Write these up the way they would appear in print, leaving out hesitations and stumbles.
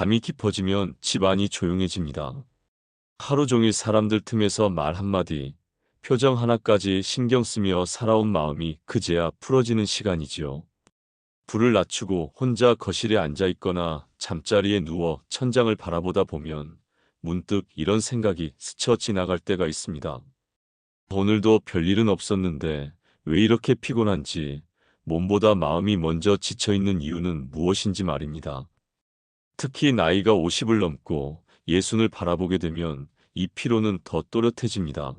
밤이 깊어지면 집안이 조용해집니다. 하루 종일 사람들 틈에서 말 한마디, 표정 하나까지 신경 쓰며 살아온 마음이 그제야 풀어지는 시간이지요. 불을 낮추고 혼자 거실에 앉아 있거나 잠자리에 누워 천장을 바라보다 보면 문득 이런 생각이 스쳐 지나갈 때가 있습니다. 오늘도 별일은 없었는데 왜 이렇게 피곤한지, 몸보다 마음이 먼저 지쳐있는 이유는 무엇인지 말입니다. 특히 나이가 50을 넘고 60을 바라보게 되면 이 피로는 더 또렷해집니다.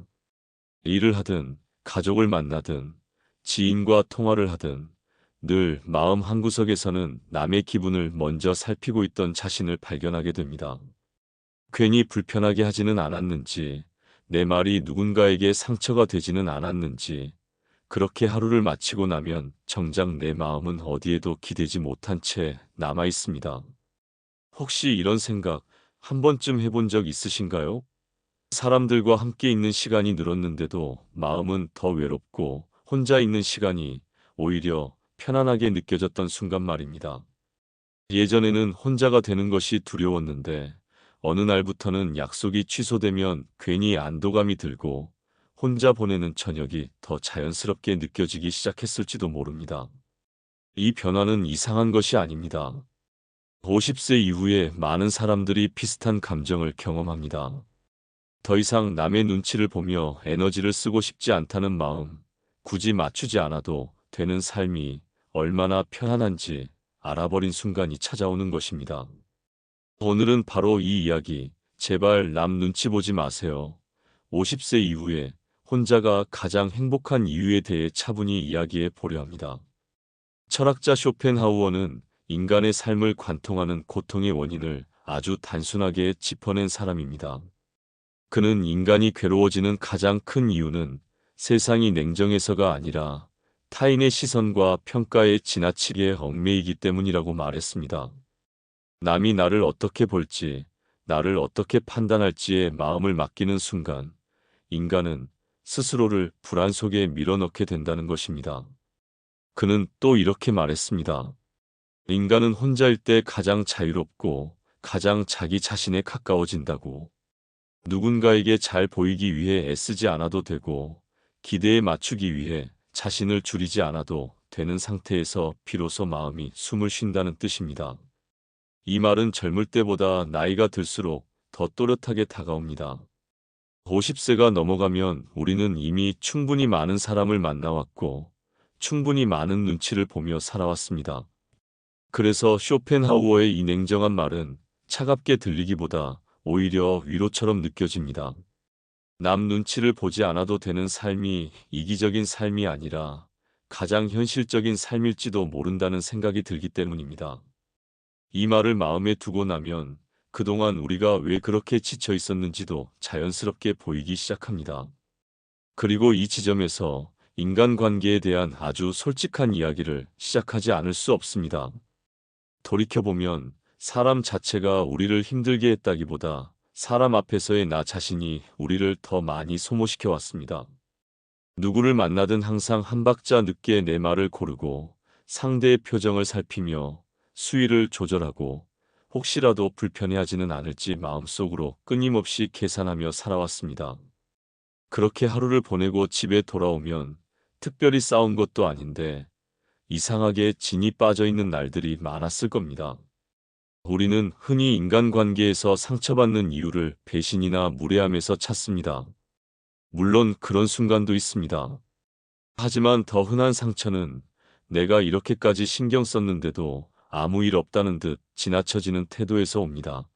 일을 하든, 가족을 만나든, 지인과 통화를 하든, 늘 마음 한구석에서는 남의 기분을 먼저 살피고 있던 자신을 발견하게 됩니다. 괜히 불편하게 하지는 않았는지, 내 말이 누군가에게 상처가 되지는 않았는지, 그렇게 하루를 마치고 나면 정작 내 마음은 어디에도 기대지 못한 채 남아 있습니다. 혹시 이런 생각 한 번쯤 해본 적 있으신가요? 사람들과 함께 있는 시간이 늘었는데도 마음은 더 외롭고 혼자 있는 시간이 오히려 편안하게 느껴졌던 순간 말입니다. 예전에는 혼자가 되는 것이 두려웠는데 어느 날부터는 약속이 취소되면 괜히 안도감이 들고 혼자 보내는 저녁이 더 자연스럽게 느껴지기 시작했을지도 모릅니다. 이 변화는 이상한 것이 아닙니다. 50세 이후에 많은 사람들이 비슷한 감정을 경험합니다. 더 이상 남의 눈치를 보며 에너지를 쓰고 싶지 않다는 마음, 굳이 맞추지 않아도 되는 삶이 얼마나 편안한지 알아버린 순간이 찾아오는 것입니다. 오늘은 바로 이 이야기, 제발 남 눈치 보지 마세요. 50세 이후에 혼자가 가장 행복한 이유에 대해 차분히 이야기해 보려 합니다. 철학자 쇼펜하우어는 인간의 삶을 관통하는 고통의 원인을 아주 단순하게 짚어낸 사람입니다. 그는 인간이 괴로워지는 가장 큰 이유는 세상이 냉정해서가 아니라 타인의 시선과 평가에 지나치게 얽매이기 때문이라고 말했습니다. 남이 나를 어떻게 볼지, 나를 어떻게 판단할지에 마음을 맡기는 순간, 인간은 스스로를 불안 속에 밀어넣게 된다는 것입니다. 그는 또 이렇게 말했습니다. 인간은 혼자일 때 가장 자유롭고 가장 자기 자신에 가까워진다고. 누군가에게 잘 보이기 위해 애쓰지 않아도 되고, 기대에 맞추기 위해 자신을 줄이지 않아도 되는 상태에서 비로소 마음이 숨을 쉰다는 뜻입니다. 이 말은 젊을 때보다 나이가 들수록 더 또렷하게 다가옵니다. 50세가 넘어가면 우리는 이미 충분히 많은 사람을 만나왔고, 충분히 많은 눈치를 보며 살아왔습니다. 그래서 쇼펜하우어의 이 냉정한 말은 차갑게 들리기보다 오히려 위로처럼 느껴집니다. 남 눈치를 보지 않아도 되는 삶이 이기적인 삶이 아니라 가장 현실적인 삶일지도 모른다는 생각이 들기 때문입니다. 이 말을 마음에 두고 나면 그동안 우리가 왜 그렇게 지쳐 있었는지도 자연스럽게 보이기 시작합니다. 그리고 이 지점에서 인간관계에 대한 아주 솔직한 이야기를 시작하지 않을 수 없습니다. 돌이켜보면 사람 자체가 우리를 힘들게 했다기보다 사람 앞에서의 나 자신이 우리를 더 많이 소모시켜 왔습니다. 누구를 만나든 항상 한 박자 늦게 내 말을 고르고 상대의 표정을 살피며 수위를 조절하고 혹시라도 불편해하지는 않을지 마음속으로 끊임없이 계산하며 살아왔습니다. 그렇게 하루를 보내고 집에 돌아오면 특별히 싸운 것도 아닌데 이상하게 진이 빠져 있는 날들이 많았을 겁니다. 우리는 흔히 인간관계에서 상처받는 이유를 배신이나 무례함에서 찾습니다. 물론 그런 순간도 있습니다. 하지만 더 흔한 상처는 내가 이렇게까지 신경 썼는데도 아무 일 없다는 듯 지나쳐지는 태도에서 옵니다.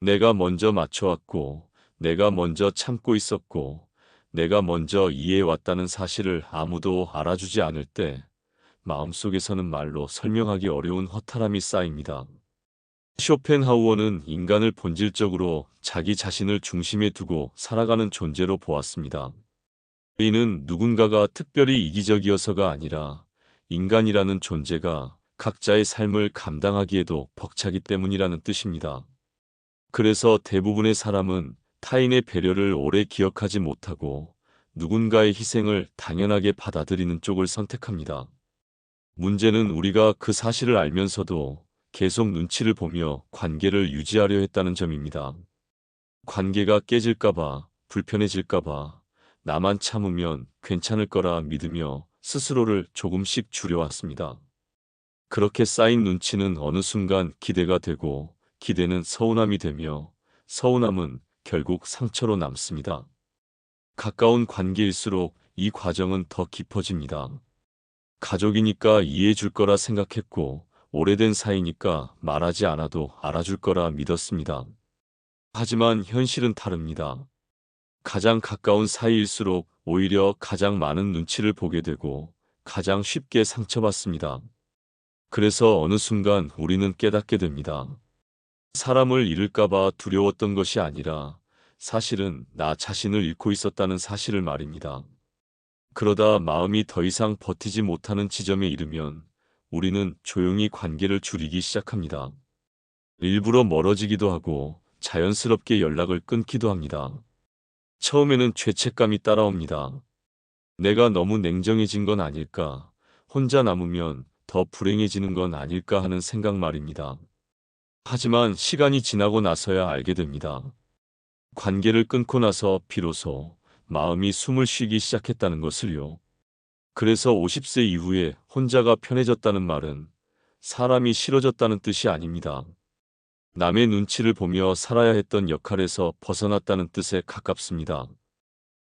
내가 먼저 맞춰왔고, 내가 먼저 참고 있었고, 내가 먼저 이해해왔다는 사실을 아무도 알아주지 않을 때 마음속에서는 말로 설명하기 어려운 허탈함이 쌓입니다. 쇼펜하우어는 인간을 본질적으로 자기 자신을 중심에 두고 살아가는 존재로 보았습니다. 이는 누군가가 특별히 이기적이어서가 아니라 인간이라는 존재가 각자의 삶을 감당하기에도 벅차기 때문이라는 뜻입니다. 그래서 대부분의 사람은 타인의 배려를 오래 기억하지 못하고 누군가의 희생을 당연하게 받아들이는 쪽을 선택합니다. 문제는 우리가 그 사실을 알면서도 계속 눈치를 보며 관계를 유지하려 했다는 점입니다. 관계가 깨질까봐, 불편해질까봐, 나만 참으면 괜찮을 거라 믿으며 스스로를 조금씩 줄여왔습니다. 그렇게 쌓인 눈치는 어느 순간 기대가 되고, 기대는 서운함이 되며, 서운함은 결국 상처로 남습니다. 가까운 관계일수록 이 과정은 더 깊어집니다. 가족이니까 이해해 줄 거라 생각했고, 오래된 사이니까 말하지 않아도 알아줄 거라 믿었습니다. 하지만 현실은 다릅니다. 가장 가까운 사이일수록 오히려 가장 많은 눈치를 보게 되고 가장 쉽게 상처받습니다. 그래서 어느 순간 우리는 깨닫게 됩니다. 사람을 잃을까봐 두려웠던 것이 아니라 사실은 나 자신을 잃고 있었다는 사실을 말입니다. 그러다 마음이 더 이상 버티지 못하는 지점에 이르면 우리는 조용히 관계를 줄이기 시작합니다. 일부러 멀어지기도 하고 자연스럽게 연락을 끊기도 합니다. 처음에는 죄책감이 따라옵니다. 내가 너무 냉정해진 건 아닐까, 혼자 남으면 더 불행해지는 건 아닐까 하는 생각 말입니다. 하지만 시간이 지나고 나서야 알게 됩니다. 관계를 끊고 나서 비로소 마음이 숨을 쉬기 시작했다는 것을요. 그래서 50세 이후에 혼자가 편해졌다는 말은 사람이 싫어졌다는 뜻이 아닙니다. 남의 눈치를 보며 살아야 했던 역할에서 벗어났다는 뜻에 가깝습니다.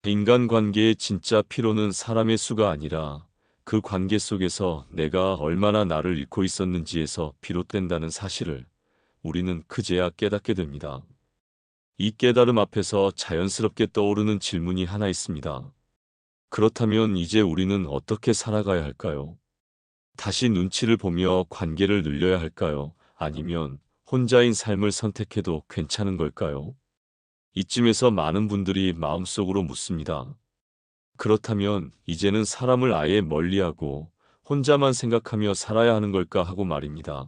인간관계의 진짜 피로는 사람의 수가 아니라 그 관계 속에서 내가 얼마나 나를 잃고 있었는지에서 비롯된다는 사실을 우리는 그제야 깨닫게 됩니다. 이 깨달음 앞에서 자연스럽게 떠오르는 질문이 하나 있습니다. 그렇다면 이제 우리는 어떻게 살아가야 할까요? 다시 눈치를 보며 관계를 늘려야 할까요? 아니면 혼자인 삶을 선택해도 괜찮은 걸까요? 이쯤에서 많은 분들이 마음속으로 묻습니다. 그렇다면 이제는 사람을 아예 멀리하고 혼자만 생각하며 살아야 하는 걸까 하고 말입니다.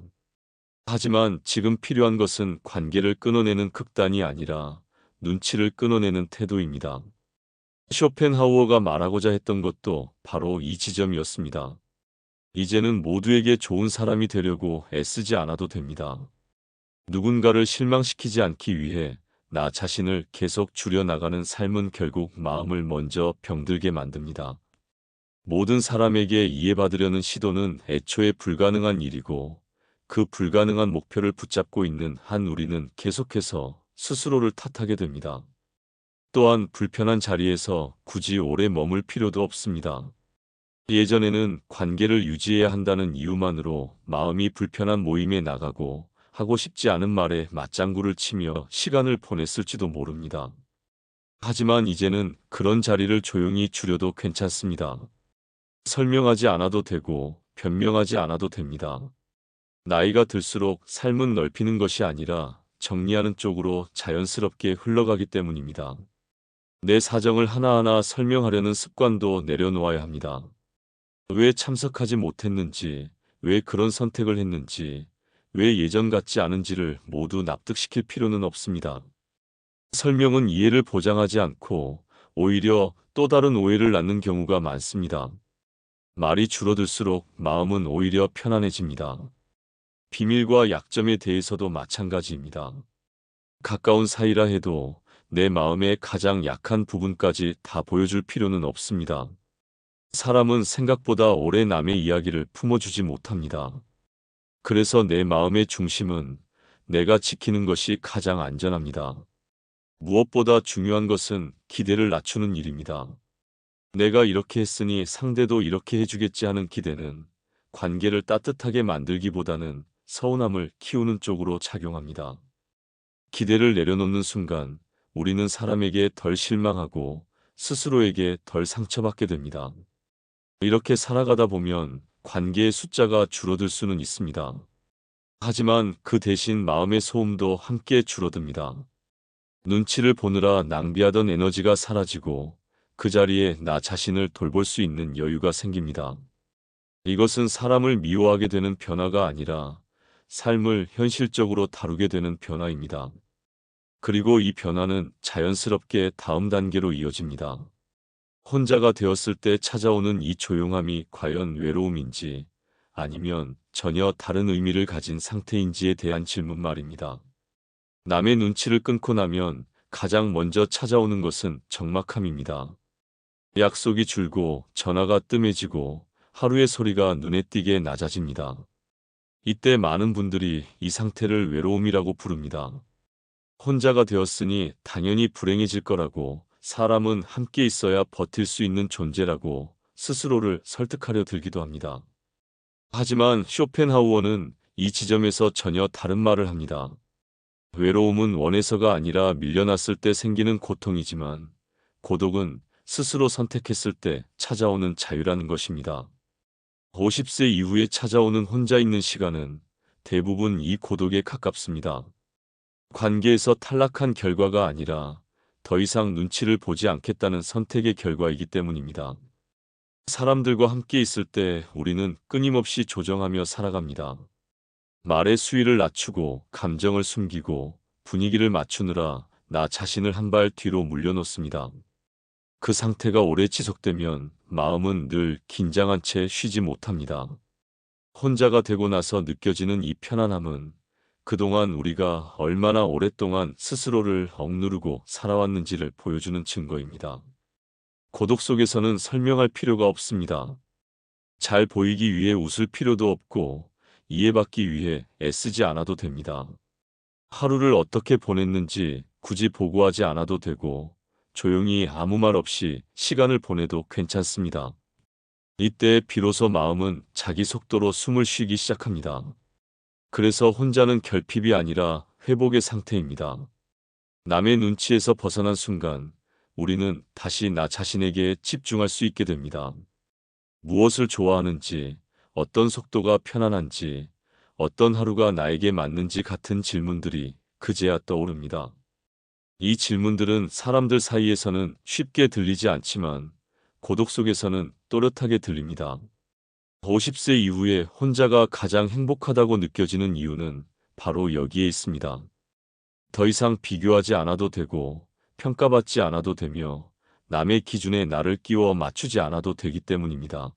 하지만 지금 필요한 것은 관계를 끊어내는 극단이 아니라 눈치를 끊어내는 태도입니다. 쇼펜하우어가 말하고자 했던 것도 바로 이 지점이었습니다. 이제는 모두에게 좋은 사람이 되려고 애쓰지 않아도 됩니다. 누군가를 실망시키지 않기 위해 나 자신을 계속 줄여나가는 삶은 결국 마음을 먼저 병들게 만듭니다. 모든 사람에게 이해받으려는 시도는 애초에 불가능한 일이고 그 불가능한 목표를 붙잡고 있는 한 우리는 계속해서 스스로를 탓하게 됩니다. 또한 불편한 자리에서 굳이 오래 머물 필요도 없습니다. 예전에는 관계를 유지해야 한다는 이유만으로 마음이 불편한 모임에 나가고 하고 싶지 않은 말에 맞장구를 치며 시간을 보냈을지도 모릅니다. 하지만 이제는 그런 자리를 조용히 줄여도 괜찮습니다. 설명하지 않아도 되고 변명하지 않아도 됩니다. 나이가 들수록 삶은 넓히는 것이 아니라 정리하는 쪽으로 자연스럽게 흘러가기 때문입니다. 내 사정을 하나하나 설명하려는 습관도 내려놓아야 합니다. 왜 참석하지 못했는지, 왜 그런 선택을 했는지, 왜 예전 같지 않은지를 모두 납득시킬 필요는 없습니다. 설명은 이해를 보장하지 않고 오히려 또 다른 오해를 낳는 경우가 많습니다. 말이 줄어들수록 마음은 오히려 편안해집니다. 비밀과 약점에 대해서도 마찬가지입니다. 가까운 사이라 해도 내 마음의 가장 약한 부분까지 다 보여줄 필요는 없습니다. 사람은 생각보다 오래 남의 이야기를 품어주지 못합니다. 그래서 내 마음의 중심은 내가 지키는 것이 가장 안전합니다. 무엇보다 중요한 것은 기대를 낮추는 일입니다. 내가 이렇게 했으니 상대도 이렇게 해주겠지 하는 기대는 관계를 따뜻하게 만들기보다는 서운함을 키우는 쪽으로 작용합니다. 기대를 내려놓는 순간 우리는 사람에게 덜 실망하고 스스로에게 덜 상처받게 됩니다. 이렇게 살아가다 보면 관계의 숫자가 줄어들 수는 있습니다. 하지만 그 대신 마음의 소음도 함께 줄어듭니다. 눈치를 보느라 낭비하던 에너지가 사라지고 그 자리에 나 자신을 돌볼 수 있는 여유가 생깁니다. 이것은 사람을 미워하게 되는 변화가 아니라 삶을 현실적으로 다루게 되는 변화입니다. 그리고 이 변화는 자연스럽게 다음 단계로 이어집니다. 혼자가 되었을 때 찾아오는 이 조용함이 과연 외로움인지 아니면 전혀 다른 의미를 가진 상태인지에 대한 질문 말입니다. 남의 눈치를 끊고 나면 가장 먼저 찾아오는 것은 적막함입니다. 약속이 줄고 전화가 뜸해지고 하루의 소리가 눈에 띄게 낮아집니다. 이때 많은 분들이 이 상태를 외로움이라고 부릅니다. 혼자가 되었으니 당연히 불행해질 거라고, 사람은 함께 있어야 버틸 수 있는 존재라고 스스로를 설득하려 들기도 합니다. 하지만 쇼펜하우어는 이 지점에서 전혀 다른 말을 합니다. 외로움은 원해서가 아니라 밀려났을 때 생기는 고통이지만, 고독은 스스로 선택했을 때 찾아오는 자유라는 것입니다. 50세 이후에 찾아오는 혼자 있는 시간은 대부분 이 고독에 가깝습니다. 관계에서 탈락한 결과가 아니라 더 이상 눈치를 보지 않겠다는 선택의 결과이기 때문입니다. 사람들과 함께 있을 때 우리는 끊임없이 조정하며 살아갑니다. 말의 수위를 낮추고 감정을 숨기고 분위기를 맞추느라 나 자신을 한 발 뒤로 물려놓습니다. 그 상태가 오래 지속되면 마음은 늘 긴장한 채 쉬지 못합니다. 혼자가 되고 나서 느껴지는 이 편안함은 그동안 우리가 얼마나 오랫동안 스스로를 억누르고 살아왔는지를 보여주는 증거입니다. 고독 속에서는 설명할 필요가 없습니다. 잘 보이기 위해 웃을 필요도 없고 이해받기 위해 애쓰지 않아도 됩니다. 하루를 어떻게 보냈는지 굳이 보고하지 않아도 되고 조용히 아무 말 없이 시간을 보내도 괜찮습니다. 이때 비로소 마음은 자기 속도로 숨을 쉬기 시작합니다. 그래서 혼자는 결핍이 아니라 회복의 상태입니다. 남의 눈치에서 벗어난 순간 우리는 다시 나 자신에게 집중할 수 있게 됩니다. 무엇을 좋아하는지, 어떤 속도가 편안한지, 어떤 하루가 나에게 맞는지 같은 질문들이 그제야 떠오릅니다. 이 질문들은 사람들 사이에서는 쉽게 들리지 않지만 고독 속에서는 또렷하게 들립니다. 50세 이후에 혼자가 가장 행복하다고 느껴지는 이유는 바로 여기에 있습니다. 더 이상 비교하지 않아도 되고 평가받지 않아도 되며 남의 기준에 나를 끼워 맞추지 않아도 되기 때문입니다.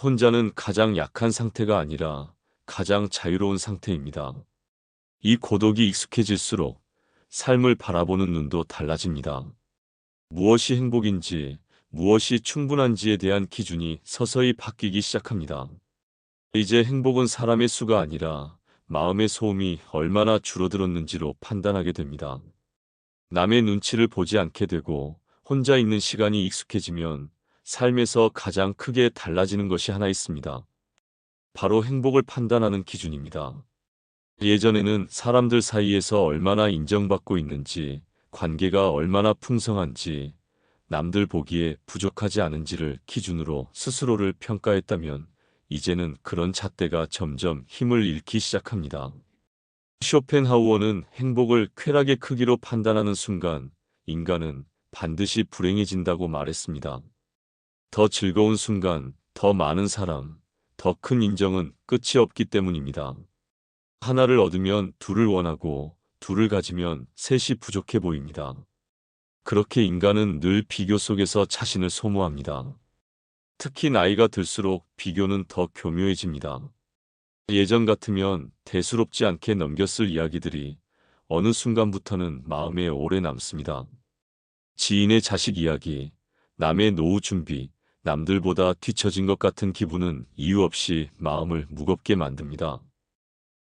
혼자는 가장 약한 상태가 아니라 가장 자유로운 상태입니다. 이 고독이 익숙해질수록 삶을 바라보는 눈도 달라집니다. 무엇이 행복인지, 무엇이 충분한지에 대한 기준이 서서히 바뀌기 시작합니다. 이제 행복은 사람의 수가 아니라 마음의 소음이 얼마나 줄어들었는지로 판단하게 됩니다. 남의 눈치를 보지 않게 되고 혼자 있는 시간이 익숙해지면 삶에서 가장 크게 달라지는 것이 하나 있습니다. 바로 행복을 판단하는 기준입니다. 예전에는 사람들 사이에서 얼마나 인정받고 있는지, 관계가 얼마나 풍성한지, 남들 보기에 부족하지 않은지를 기준으로 스스로를 평가했다면 이제는 그런 잣대가 점점 힘을 잃기 시작합니다. 쇼펜하우어는 행복을 쾌락의 크기로 판단하는 순간 인간은 반드시 불행해진다고 말했습니다. 더 즐거운 순간, 더 많은 사람, 더 큰 인정은 끝이 없기 때문입니다. 하나를 얻으면 둘을 원하고 둘을 가지면 셋이 부족해 보입니다. 그렇게 인간은 늘 비교 속에서 자신을 소모합니다. 특히 나이가 들수록 비교는 더 교묘해집니다. 예전 같으면 대수롭지 않게 넘겼을 이야기들이 어느 순간부터는 마음에 오래 남습니다. 지인의 자식 이야기, 남의 노후 준비, 남들보다 뒤처진 것 같은 기분은 이유 없이 마음을 무겁게 만듭니다.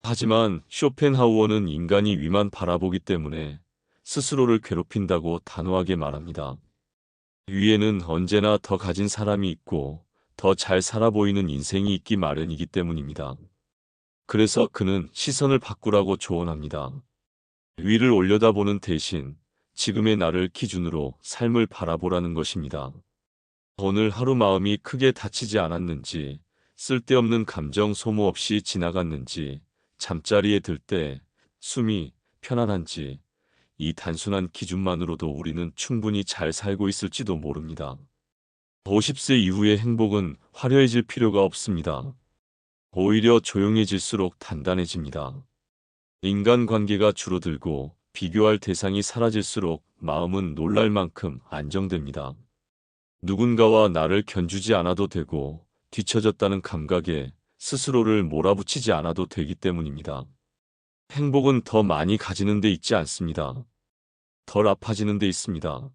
하지만 쇼펜하우어는 인간이 위만 바라보기 때문에 스스로를 괴롭힌다고 단호하게 말합니다. 위에는 언제나 더 가진 사람이 있고 더 잘 살아 보이는 인생이 있기 마련이기 때문입니다. 그래서 그는 시선을 바꾸라고 조언합니다. 위를 올려다보는 대신 지금의 나를 기준으로 삶을 바라보라는 것입니다. 오늘 하루 마음이 크게 다치지 않았는지, 쓸데없는 감정 소모 없이 지나갔는지, 잠자리에 들 때 숨이 편안한지, 이 단순한 기준만으로도 우리는 충분히 잘 살고 있을지도 모릅니다. 50세 이후의 행복은 화려해질 필요가 없습니다. 오히려 조용해질수록 단단해집니다. 인간관계가 줄어들고 비교할 대상이 사라질수록 마음은 놀랄 만큼 안정됩니다. 누군가와 나를 견주지 않아도 되고 뒤처졌다는 감각에 스스로를 몰아붙이지 않아도 되기 때문입니다. 행복은 더 많이 가지는 데 있지 않습니다. 덜 아파지는 데 있습니다.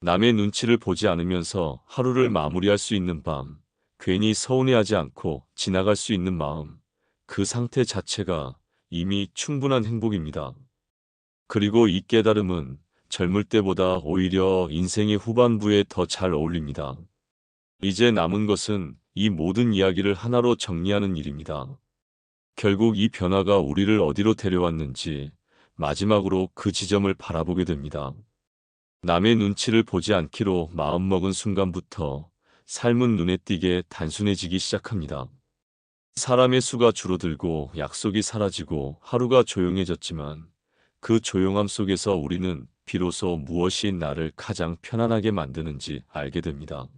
남의 눈치를 보지 않으면서 하루를 마무리할 수 있는 밤, 괜히 서운해하지 않고 지나갈 수 있는 마음, 그 상태 자체가 이미 충분한 행복입니다. 그리고 이 깨달음은 젊을 때보다 오히려 인생의 후반부에 더 잘 어울립니다. 이제 남은 것은 이 모든 이야기를 하나로 정리하는 일입니다. 결국 이 변화가 우리를 어디로 데려왔는지 마지막으로 그 지점을 바라보게 됩니다. 남의 눈치를 보지 않기로 마음먹은 순간부터 삶은 눈에 띄게 단순해지기 시작합니다. 사람의 수가 줄어들고 약속이 사라지고 하루가 조용해졌지만 그 조용함 속에서 우리는 비로소 무엇이 나를 가장 편안하게 만드는지 알게 됩니다.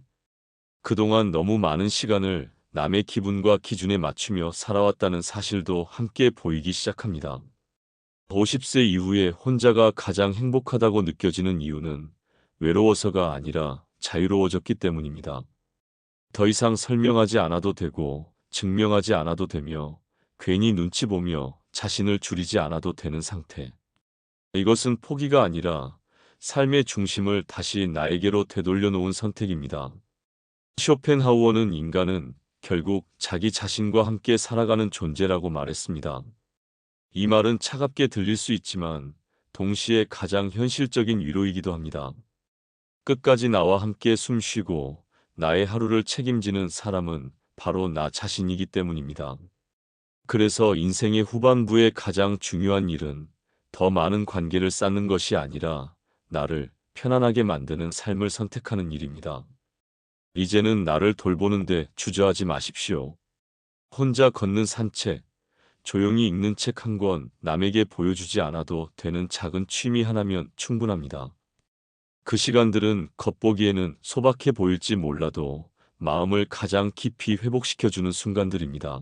그동안 너무 많은 시간을 남의 기분과 기준에 맞추며 살아왔다는 사실도 함께 보이기 시작합니다. 50세 이후에 혼자가 가장 행복하다고 느껴지는 이유는 외로워서가 아니라 자유로워졌기 때문입니다. 더 이상 설명하지 않아도 되고 증명하지 않아도 되며 괜히 눈치 보며 자신을 줄이지 않아도 되는 상태. 이것은 포기가 아니라 삶의 중심을 다시 나에게로 되돌려 놓은 선택입니다. 쇼펜하우어는 인간은 결국 자기 자신과 함께 살아가는 존재라고 말했습니다. 이 말은 차갑게 들릴 수 있지만 동시에 가장 현실적인 위로이기도 합니다. 끝까지 나와 함께 숨쉬고 나의 하루를 책임지는 사람은 바로 나 자신이기 때문입니다. 그래서 인생의 후반부에 가장 중요한 일은 더 많은 관계를 쌓는 것이 아니라 나를 편안하게 만드는 삶을 선택하는 일입니다. 이제는 나를 돌보는데 주저하지 마십시오. 혼자 걷는 산책, 조용히 읽는 책 한 권, 남에게 보여주지 않아도 되는 작은 취미 하나면 충분합니다. 그 시간들은 겉보기에는 소박해 보일지 몰라도 마음을 가장 깊이 회복시켜주는 순간들입니다.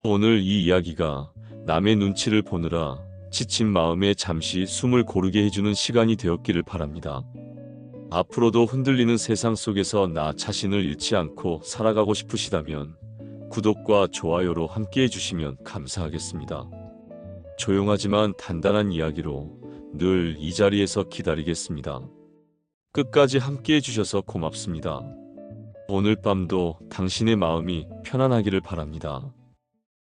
오늘 이 이야기가 남의 눈치를 보느라 지친 마음에 잠시 숨을 고르게 해주는 시간이 되었기를 바랍니다. 앞으로도 흔들리는 세상 속에서 나 자신을 잃지 않고 살아가고 싶으시다면 구독과 좋아요로 함께 해주시면 감사하겠습니다. 조용하지만 단단한 이야기로 늘 이 자리에서 기다리겠습니다. 끝까지 함께 해주셔서 고맙습니다. 오늘 밤도 당신의 마음이 편안하기를 바랍니다.